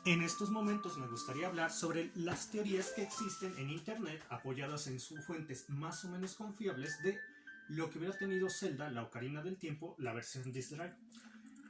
En estos momentos me gustaría hablar sobre las teorías que existen en Internet apoyadas en sus fuentes más o menos confiables de lo que hubiera tenido Zelda, la Ocarina del Tiempo, la versión Disk Drive.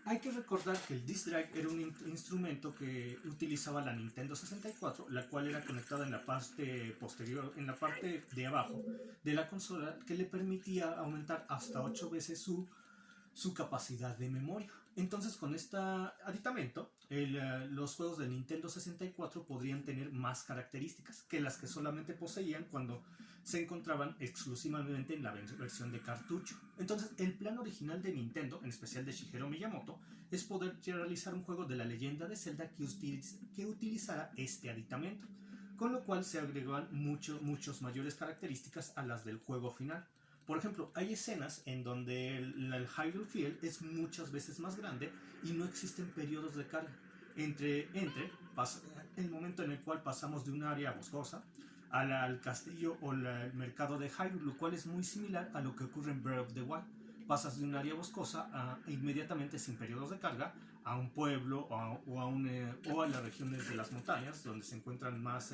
Hay que recordar que el Disk Drive era un instrumento que utilizaba la Nintendo 64, la cual era conectada en la parte posterior, en la parte de abajo de la consola, que le permitía aumentar hasta 8 veces su capacidad de memoria. Entonces, con este aditamento, los juegos de Nintendo 64 podrían tener más características que las que solamente poseían cuando se encontraban exclusivamente en la versión de cartucho. Entonces, el plan original de Nintendo, en especial de Shigeru Miyamoto, es poder realizar un juego de la leyenda de Zelda que utilizara este aditamento, con lo cual se agregaban muchos mayores características a las del juego final. Por ejemplo, hay escenas en donde el Hyrule Field es muchas veces más grande y no existen periodos de carga. El momento en el cual pasamos de un área boscosa al castillo o el mercado de Hyrule, lo cual es muy similar a lo que ocurre en Breath of the Wild. Pasas de un área boscosa inmediatamente sin periodos de carga a un pueblo o a las regiones de las montañas donde se encuentran más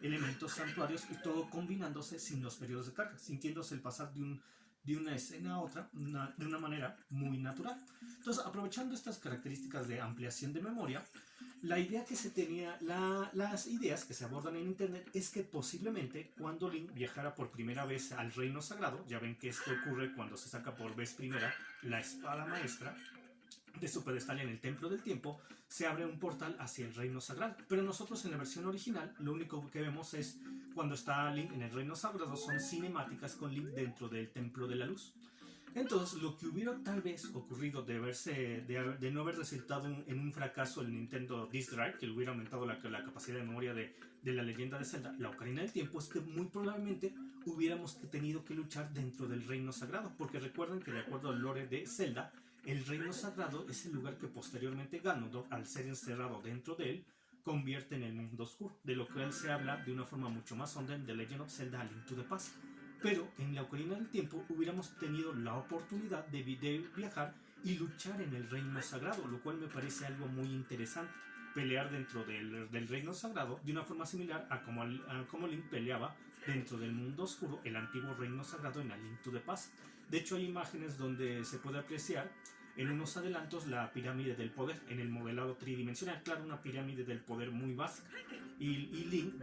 elementos santuarios y todo combinándose sin los periodos de carga, sintiéndose el pasar de una escena a otra de una manera muy natural. Entonces, aprovechando estas características de ampliación de memoria, la idea que se tenía, las ideas que se abordan en Internet es que posiblemente cuando Link viajara por primera vez al Reino Sagrado, ya ven que esto ocurre cuando se saca por vez primera la espada maestra de su pedestal en el Templo del Tiempo, se abre un portal hacia el Reino Sagrado. Pero nosotros en la versión original, lo único que vemos es cuando está Link en el Reino Sagrado, son cinemáticas con Link dentro del Templo de la Luz. Entonces, lo que hubiera tal vez ocurrido de no haber resultado en un fracaso el Nintendo Disk Drive, que le hubiera aumentado la capacidad de memoria de la leyenda de Zelda, la Ocarina del Tiempo, es que muy probablemente hubiéramos tenido que luchar dentro del Reino Sagrado, porque recuerden que de acuerdo al lore de Zelda, el Reino Sagrado es el lugar que posteriormente Ganondorf, al ser encerrado dentro de él, convierte en el mundo oscuro, de lo cual se habla de una forma mucho más honda en The Legend of Zelda: A Link to the Past. Pero en la Ocarina del Tiempo hubiéramos tenido la oportunidad de viajar y luchar en el Reino Sagrado, lo cual me parece algo muy interesante. Pelear dentro del Reino Sagrado de una forma similar a como Link peleaba dentro del mundo oscuro, el antiguo Reino Sagrado en A Link to the Past. De hecho, hay imágenes donde se puede apreciar en unos adelantos la pirámide del poder en el modelado tridimensional. Claro, una pirámide del poder muy básica. Y Link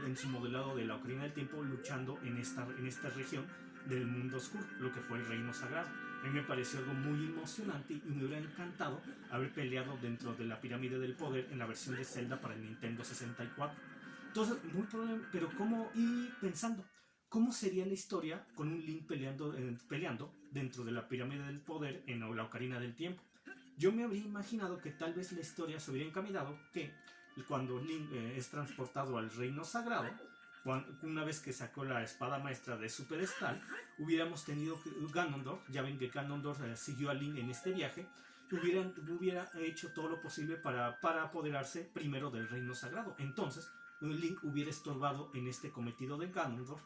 en su modelado de la Ocarina del Tiempo luchando en esta región del mundo oscuro, lo que fue el Reino Sagrado. A mí me pareció algo muy emocionante y me hubiera encantado haber peleado dentro de la pirámide del poder en la versión de Zelda para el Nintendo 64. Entonces, muy probable, pero ¿cómo? Y pensando, ¿cómo sería la historia con un Link peleando dentro de la pirámide del poder en la Ocarina del Tiempo? Yo me habría imaginado que tal vez la historia se hubiera encaminado que cuando Link es transportado al Reino Sagrado, una vez que sacó la espada maestra de su pedestal, hubiéramos tenido que Ganondorf, ya ven que Ganondorf siguió a Link en este viaje, hubiera hecho todo lo posible para apoderarse primero del Reino Sagrado. Entonces, Link hubiera estorbado en este cometido de Ganondorf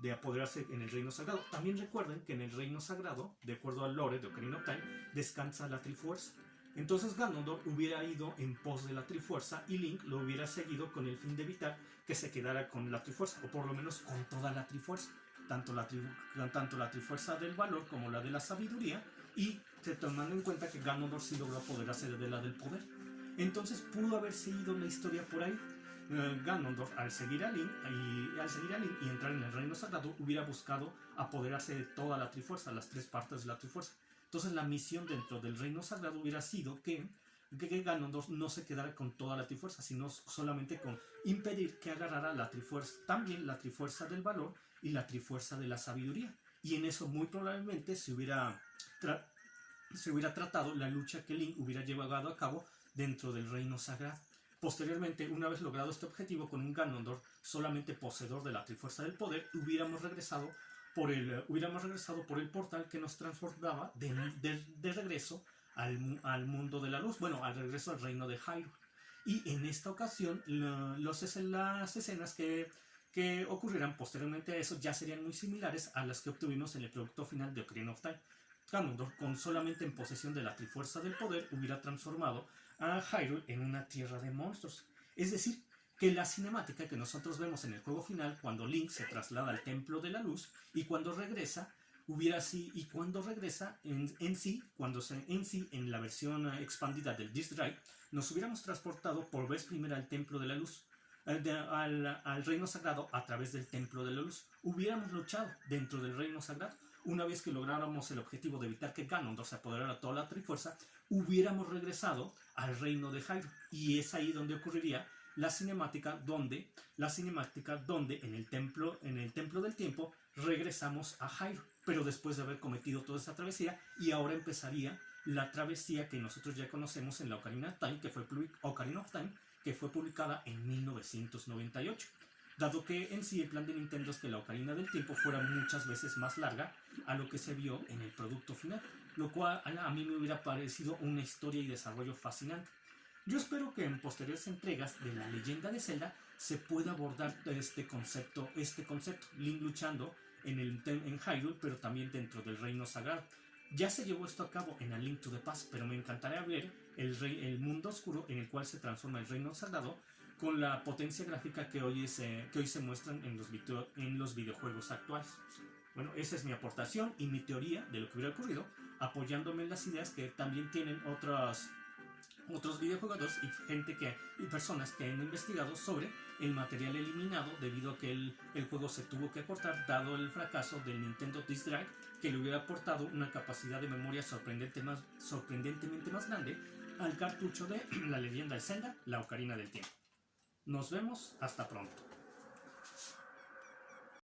de apoderarse en el Reino Sagrado. También recuerden que en el Reino Sagrado, de acuerdo al lore de Ocarina of Time, descansa la Trifuerza. Entonces Ganondorf hubiera ido en pos de la Trifuerza y Link lo hubiera seguido con el fin de evitar que se quedara con la Trifuerza, o por lo menos con toda la Trifuerza. Tanto la Trifuerza del Valor como la de la Sabiduría, y tomando en cuenta que Ganondorf sí logró apoderarse de la del Poder. Entonces pudo haber seguido la historia por ahí. Ganondorf, al seguir a Link y entrar en el Reino Sagrado, hubiera buscado apoderarse de toda la Trifuerza, las tres partes de la Trifuerza. Entonces la misión dentro del Reino Sagrado hubiera sido que Ganondorf no se quedara con toda la Trifuerza, sino solamente con impedir que agarrara la Trifuerza, también la Trifuerza del Valor y la Trifuerza de la Sabiduría. Y en eso muy probablemente se hubiera tratado la lucha que Link hubiera llevado a cabo dentro del Reino Sagrado. Posteriormente, una vez logrado este objetivo con un Ganondorf solamente poseedor de la Trifuerza del Poder, hubiéramos regresado por el portal que nos transportaba de regreso al mundo de la luz, bueno, al regreso al reino de Hyrule. Y en esta ocasión, las escenas que ocurrirán posteriormente a eso ya serían muy similares a las que obtuvimos en el producto final de Ocarina of Time. Ganondorf, con solamente en posesión de la Trifuerza del Poder, hubiera transformado a Hyrule en una tierra de monstruos. Es decir, que la cinemática que nosotros vemos en el juego final, cuando Link se traslada al Templo de la Luz y cuando regresa, en la versión expandida del Disc Drive, nos hubiéramos transportado por vez primera al Templo de la Luz, al Reino Sagrado a través del Templo de la Luz. Hubiéramos luchado dentro del Reino Sagrado. Una vez que lográramos el objetivo de evitar que Ganondorf se apoderara de toda la Trifuerza, hubiéramos regresado al reino de Hyrule. Y es ahí donde ocurriría la cinemática donde en el templo del tiempo regresamos a Hyrule, pero después de haber cometido toda esa travesía, y ahora empezaría la travesía que nosotros ya conocemos en la Ocarina of Time, que fue publicada en 1998. Dado que en sí el plan de Nintendo es que la Ocarina del Tiempo fuera muchas veces más larga a lo que se vio en el producto final, lo cual a mí me hubiera parecido una historia y desarrollo fascinante. Yo espero que en posteriores entregas de la leyenda de Zelda se pueda abordar este concepto, Link luchando en Hyrule, pero también dentro del Reino Sagrado. Ya se llevó esto a cabo en A Link to the Past, pero me encantaría ver el mundo oscuro en el cual se transforma el Reino Sagrado con la potencia gráfica que hoy se muestran en los videojuegos actuales. Bueno, esa es mi aportación y mi teoría de lo que hubiera ocurrido, apoyándome en las ideas que también tienen otros videojuegos y personas que han investigado sobre el material eliminado debido a que el juego se tuvo que acortar dado el fracaso del Nintendo Disc Drive, que le hubiera aportado una capacidad de memoria sorprendentemente más grande al cartucho de La Leyenda de Zelda, la Ocarina del Tiempo. Nos vemos, hasta pronto.